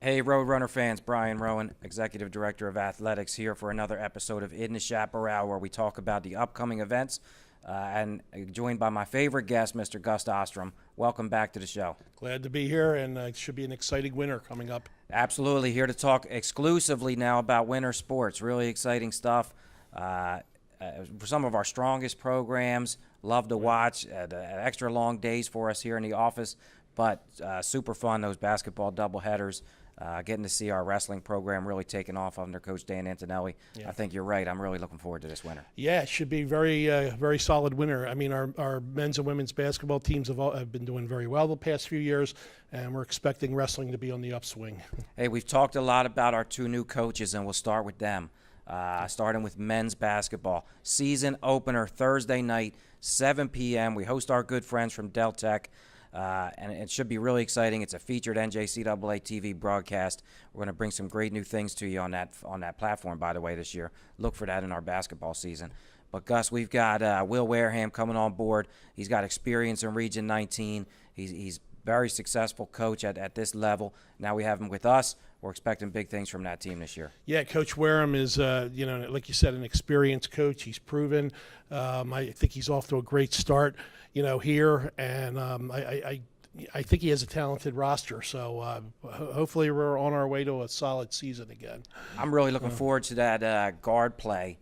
Hey, Roadrunner fans, Brian Rowan, Executive Director of Athletics, here for another episode of In the Chaparral, where we talk about the upcoming events, and joined by my favorite guest, Mr. Gus Ostrum. Welcome back to the show. Glad to be here, and it should be an exciting winter coming up. Absolutely, here to talk exclusively now about winter sports. Really exciting stuff. For some of our strongest programs, love to watch. Extra long days for us here in the office, but super fun, those basketball doubleheaders. Getting to see our wrestling program really taking off under Coach Dan Antonelli. Yeah. I think you're right. I'm really looking forward to this winter. Yeah, it should be very solid winter. I mean, our men's and women's basketball teams have been doing very well the past few years, and we're expecting wrestling to be on the upswing. Hey, we've talked a lot about our two new coaches, and we'll start with them. Starting with men's basketball. Season opener Thursday night, 7 p.m. We host our good friends from Del Tech. And it should be really exciting. It's a featured NJCAA TV broadcast. We're going to bring some great new things to you on that platform, by the way, this year. Look for that in our basketball season. But, Gus, we've got Will Wareham coming on board. He's got experience in Region 19. He's very successful coach at this level. Now we have him with us. We're expecting big things from that team this year. Yeah, Coach Wareham is, like you said, an experienced coach. He's proven. I think he's off to a great start, here, and I think he has a talented roster. So hopefully we're on our way to a solid season again. I'm really looking forward to that guard play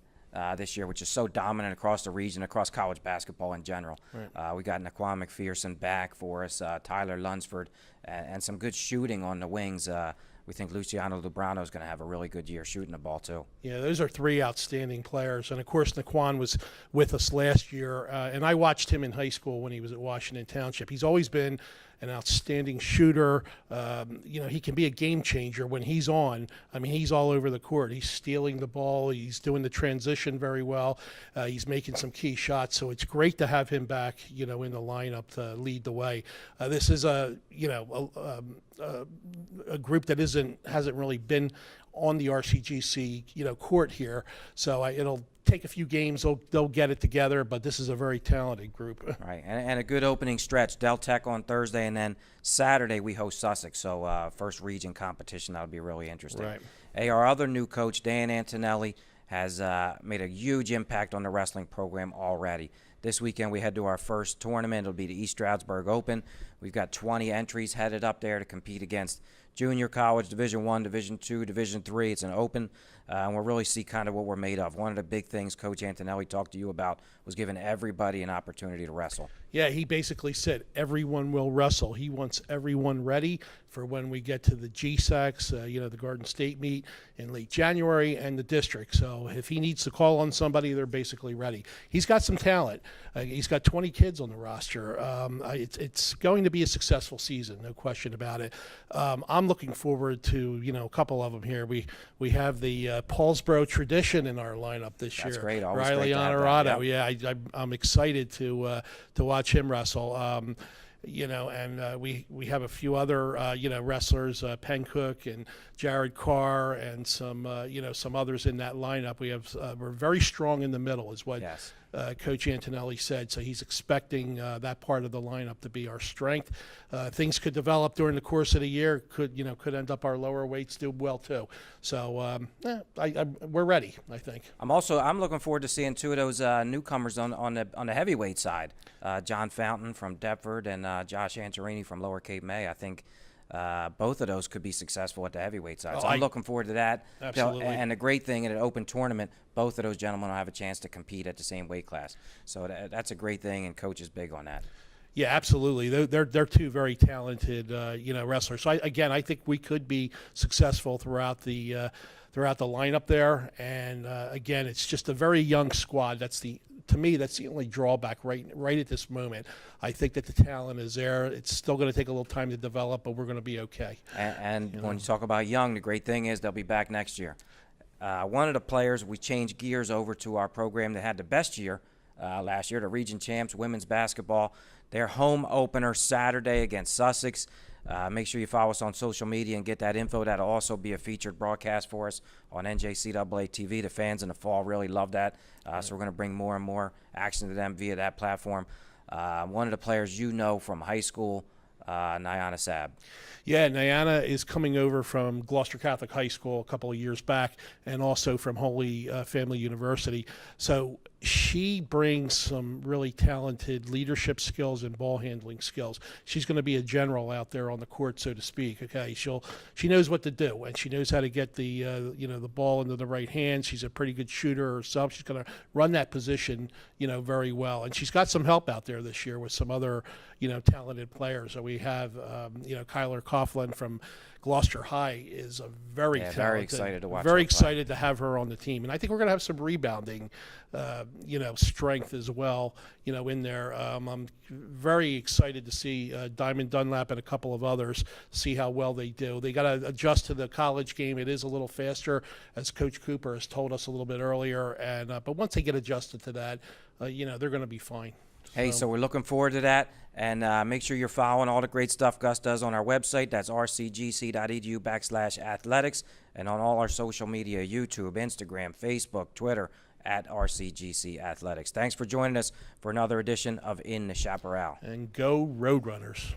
this year, which is so dominant across the region, across college basketball in general. Right. We got Naquan McPherson back for us, Tyler Lunsford, and some good shooting on the wings. We think Luciano Lubrano is going to have a really good year shooting the ball, too. Yeah, those are three outstanding players. And, of course, Naquan was with us last year. And I watched him in high school when he was at Washington Township. He's always been an outstanding shooter. He can be a game changer when he's on. I mean, he's all over the court. He's stealing the ball. He's doing the transition very well. He's making some key shots. So it's great to have him back, in the lineup to lead the way. This is a group that hasn't really been on the RCGC, court here. So it'll take a few games. They'll get it together, but this is a very talented group. Right, and a good opening stretch. Del Tech on Thursday, and then Saturday we host Sussex. So first region competition, that'll be really interesting. Right. Hey, our other new coach, Dan Antonelli, has made a huge impact on the wrestling program already. This weekend we head to our first tournament. It'll be the East Stroudsburg Open. We've got 20 entries headed up there to compete against junior college, Division I, Division II, Division III. It's an open, and we'll really see kind of what we're made of. One of the big things Coach Antonelli talked to you about was giving everybody an opportunity to wrestle. Yeah, he basically said everyone will wrestle. He wants everyone ready for when we get to the GSACs, the Garden State meet in late January, and the district. So if he needs to call on somebody, they're basically ready. He's got some talent. He's got 20 kids on the roster. It's going to be a successful season, no question about it. I'm looking forward to a couple of them here. We have the Paulsboro tradition in our lineup this year. That's great. Always Riley great to have Honorado. that. Yep. Yeah, I'm excited to watch him wrestle. And we have a few other wrestlers, Penn Cook and Jared Carr, and some others in that lineup. We're very strong in the middle, is what Yes. Coach Antonelli said. So he's expecting that part of the lineup to be our strength. Things could develop during the course of the year. Could end up our lower weights do well too. So we're ready, I think. I'm looking forward to seeing two of those newcomers on the heavyweight side. John Fountain from Deptford and Josh Antorini from Lower Cape May. I think both of those could be successful at the heavyweight side. So I'm looking forward to that. Absolutely. And the great thing in an open tournament, both of those gentlemen will have a chance to compete at the same weight class. So that's a great thing, and Coach is big on that. Yeah, absolutely. They're two very talented wrestlers. So I think we could be successful throughout the lineup there. And again, it's just a very young squad. To me, that's the only drawback right at this moment. I think that the talent is there. It's still going to take a little time to develop, but we're going to be okay. And when you talk about young, the great thing is they'll be back next year. One of the players, we changed gears over to our program that had the best year last year, the region champs, women's basketball. Their home opener Saturday against Sussex. Make sure you follow us on social media and get that info. That'll also be a featured broadcast for us on NJCAA TV. The fans in the fall really love that. So we're going to bring more and more action to them via that platform. One of the players from high school Nyana Sab. Yeah, Nyana is coming over from Gloucester Catholic High School a couple of years back, and also from Holy Family University. So she brings some really talented leadership skills and ball handling skills. She's going to be a general out there on the court, so to speak. Okay, she knows what to do, and she knows how to get the the ball into the right hands. She's a pretty good shooter herself. She's going to run that position very well, and she's got some help out there this year with some other talented players. So we have Kyler Coughlin from Gloucester High is a very talented, very excited to watch. Very her play. excited to have her on the team, and I think we're going to have some rebounding, strength as well. In there. I'm very excited to see Diamond Dunlap and a couple of others see how well they do. They got to adjust to the college game. It is a little faster, as Coach Cooper has told us a little bit earlier, and but once they get adjusted to that, they're going to be fine. Hey, so we're looking forward to that, and make sure you're following all the great stuff Gus does on our website. That's rcgc.edu/athletics, and on all our social media, YouTube, Instagram, Facebook, Twitter, at RCGC Athletics. Thanks for joining us for another edition of In the Chaparral. And go Roadrunners.